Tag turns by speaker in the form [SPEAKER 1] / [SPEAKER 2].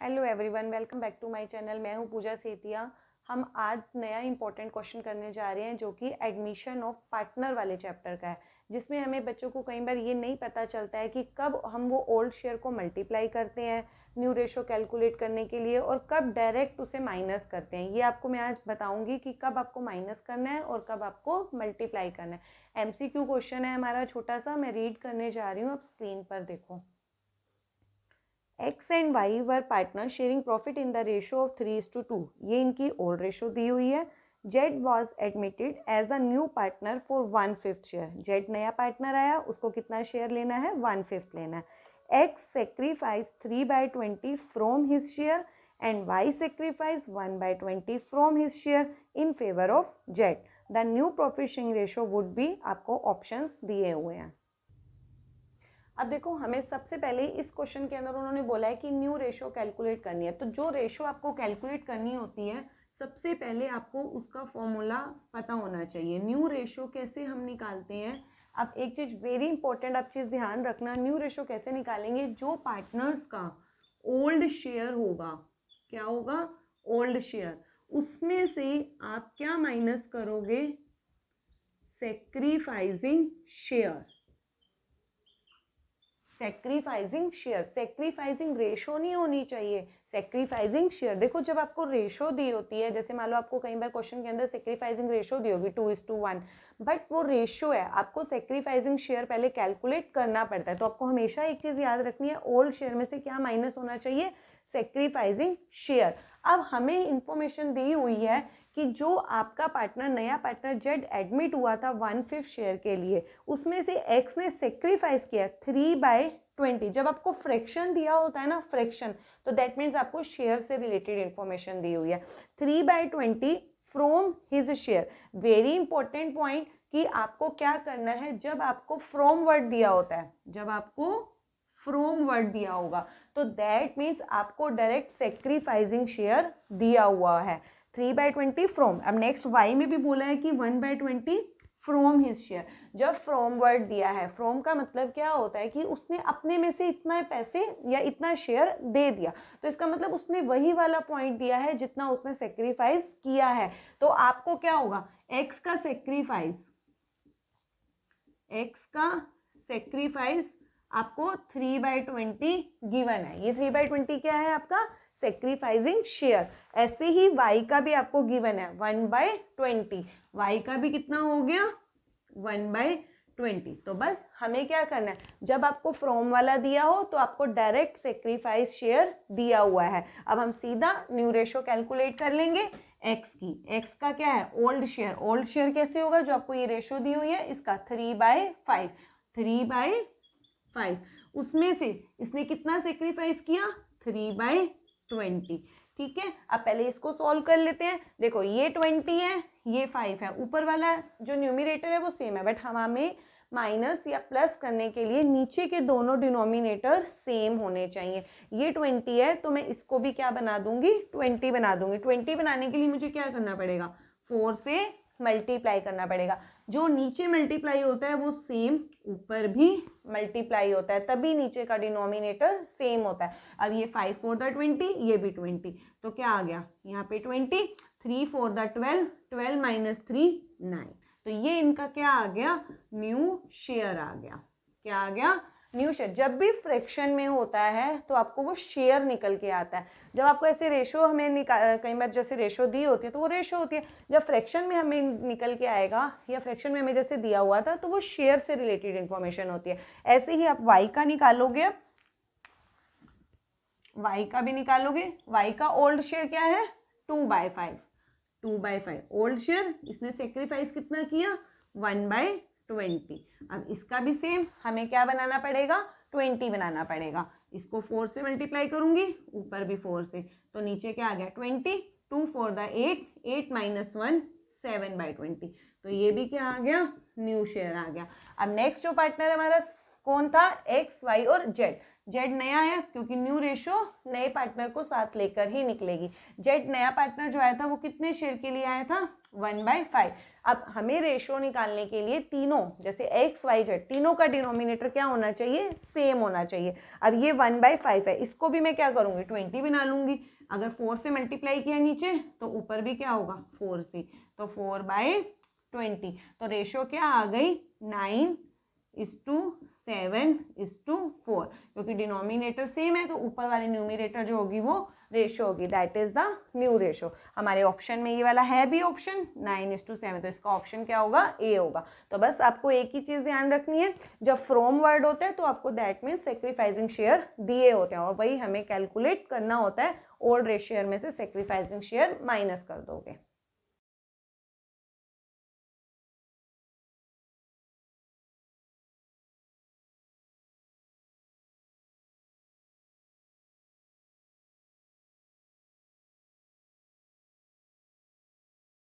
[SPEAKER 1] Hello everyone, welcome back to my channel. मैं हूं पूजा सेतिया। हम आज नया इंपॉर्टेंट क्वेश्चन करने जा रहे हैं जो कि एडमिशन ऑफ पार्टनर वाले चैप्टर का है, जिसमें हमें बच्चों को कई बार ये नहीं पता चलता है कि कब हम वो ओल्ड शेयर को मल्टीप्लाई करते हैं न्यू रेशो कैलकुलेट करने के लिए और कब डायरेक्ट उसे माइनस करते हैं। ये आपको मैं आज बताऊंगी कि कब आपको माइनस करना है और कब आपको मल्टीप्लाई करना है। एमसीक्यू क्वेश्चन है हमारा छोटा सा, मैं रीड करने जा रही हूँ, आप स्क्रीन पर देखो। X and Y were partner sharing profit in the ratio of 3:2। ये इनकी ओल्ड रेशो दी हुई है। Z was admitted as a new partner for 1/5 share. Z नया पार्टनर आया, उसको कितना शेयर लेना है? 1/5 लेना है। X sacrifice 3/20 from his share and Y sacrifice 1/20 from his share in favour of Z। The new profit sharing ratio would be, आपको options दिए हुए हैं। अब देखो, हमें सबसे पहले इस क्वेश्चन के अंदर उन्होंने बोला है कि न्यू रेशो कैलकुलेट करनी है। तो जो रेशो आपको कैलकुलेट करनी होती है, सबसे पहले आपको उसका फॉर्मूला पता होना चाहिए। न्यू रेशो कैसे हम निकालते हैं? अब एक चीज वेरी इंपॉर्टेंट, आप चीज ध्यान रखना, न्यू रेशो कैसे निकालेंगे? जो पार्टनर्स का ओल्ड शेयर होगा, क्या होगा? ओल्ड शेयर, उसमें से आप क्या माइनस करोगे? Sacrificing share. Sacrificing share, sacrificing ratio नहीं होनी चाहिए, सेक्रीफाइसिंग शेयर। देखो, जब आपको रेशो दी होती है, जैसे मान लो आपको कई बार क्वेश्चन के अंदर सेक्रीफाइसिंग रेशो दी होगी 2:1, बट वो रेशो है, आपको सेक्रीफाइसिंग शेयर पहले कैलकुलेट करना पड़ता है। तो आपको हमेशा एक चीज याद रखनी है, ओल्ड शेयर में से क्या माइनस होना चाहिए? Sacrificing share. अब हमें इंफॉर्मेशन दी हुई है कि जो आपका पार्टनर, नया पार्टनर जेड एडमिट हुआ था 1/5 शेयर के लिए, उसमें से एक्स ने सेक्रीफाइस किया 3/20। जब आपको फ्रैक्शन दिया होता है ना, फ्रैक्शन, तो दैट मीन्स आपको शेयर से रिलेटेड इंफॉर्मेशन दी हुई है। 3/20 from his share. Very important point कि आपको क्या करना है, जब आपको फ्रॉम वर्ड दिया होता है, जब आपको फ्रॉम वर्ड दिया होगा, तो दैट मीन्स आपको डायरेक्ट सेक्रीफाइसिंग शेयर दिया हुआ है। 3/20 फ्रॉम। अब नेक्स्ट वाई में भी बोला है कि 1/20 फ्रॉम हिज शेयर। जब फ्रॉम वर्ड दिया है, फ्रॉम का मतलब क्या होता है कि उसने अपने में से इतना पैसे या इतना शेयर दे दिया, तो इसका मतलब उसने वही वाला पॉइंट दिया है जितना उसने सेक्रीफाइस किया है। तो आपको क्या होगा? एक्स का सेक्रीफाइस, एक्स का सेक्रीफाइस आपको 3/20 गिवन है। ये 3/20 क्या है? आपका सेक्रीफाइसिंग शेयर। ऐसे ही y का भी आपको गिवन है 1/20। y का भी कितना हो गया? 1/20। तो बस हमें क्या करना है, जब आपको फ्रॉम वाला दिया हो तो आपको डायरेक्ट सेक्रीफाइस शेयर दिया हुआ है। अब हम सीधा न्यू रेशो कैलकुलेट कर लेंगे एक्स की। एक्स का क्या है? Old share. ओल्ड शेयर कैसे होगा? जो आपको ये रेशो दी हुई है इसका 3/5। 3/5, उसमें से इसने कितना सेक्रीफाइस किया? 3/20। ठीक है, अब पहले इसको सॉल्व कर लेते हैं। देखो, ये 20 है, ये 5 है, ऊपर वाला जो न्यूमिनेटर है वो सेम है, बट हमें माइनस या प्लस करने के लिए नीचे के दोनों डिनोमिनेटर सेम होने चाहिए। ये 20 है तो मैं इसको भी क्या बना दूंगी? 20 बना दूंगी। 20 बनाने के लिए मुझे क्या करना पड़ेगा? 4 से मल्टीप्लाई करना पड़ेगा। जो नीचे मल्टीप्लाई होता है वो सेम ऊपर भी मल्टीप्लाई होता है, तभी नीचे का डिनोमिनेटर सेम होता है। अब ये 5 4 द 20, ये भी 20, तो क्या आ गया यहाँ पे? 20, 3 4 द 12, 12 - 3 9। तो ये इनका क्या आ गया? न्यू शेयर आ गया। क्या आ गया? New share. जब भी फ्रैक्शन में होता है तो आपको वो शेयर निकल के आता है। जब आपको ऐसे रेशो हमें कई बार जैसे रेशो दी होती है तो वो रेशो होती है, जब फ्रैक्शन में हमें निकल के आएगा या फ्रैक्शन में हमें जैसे दिया हुआ था तो वो शेयर से रिलेटेड इंफॉर्मेशन होती है। ऐसे ही आप वाई का निकालोगे, वाई का भी निकालोगे। वाई का ओल्ड शेयर क्या है? 2/5। 2/5 ओल्ड शेयर। इसने सेक्रीफाइस कितना किया? 1/20। अब इसका भी सेम, हमें क्या बनाना पड़ेगा? 20 बनाना पड़ेगा। इसको 4 से मल्टीप्लाई करूंगी, ऊपर भी 4 से, तो नीचे क्या आ गया? 20, 2 4 द 8, 8 - 1 7/20। तो ये भी क्या आ गया? न्यू शेयर आ गया। अब नेक्स्ट जो पार्टनर हमारा कौन था? एक्स, वाई और जेड। जेड नया आया क्योंकि न्यू रेशो नए पार्टनर को साथ लेकर ही निकलेगी। जेड नया पार्टनर जो आया था वो कितने शेयर के लिए आया था 1/5। अब हमें रेशो निकालने के लिए तीनों जैसे एक्स वाई जेड तीनों का डिनोमिनेटर क्या होना चाहिए, सेम होना चाहिए। अब ये 1/5 है, इसको भी मैं क्या करूँगी 20 बना लूँगी। अगर 4 से मल्टीप्लाई किया नीचे तो ऊपर भी क्या होगा 4 से, तो 4/20। तो रेशो क्या आ गई 9:7:4, क्योंकि डिनोमिनेटर सेम है तो ऊपर वाली न्यूमिनेटर जो होगी वो रेशो होगी, that is the new ratio. हमारे ऑप्शन में ये वाला है भी ऑप्शन 9:7, तो इसका ऑप्शन क्या होगा ए होगा। तो बस आपको एक ही चीज ध्यान रखनी है, जब फ्रॉम वर्ड होता है तो आपको दैट मीन्स सेक्रीफाइसिंग शेयर दिए होते हैं और वही हमें कैलकुलेट करना होता है, ओल्ड रेशियर में से सेक्रीफाइसिंग शेयर माइनस कर दोगे।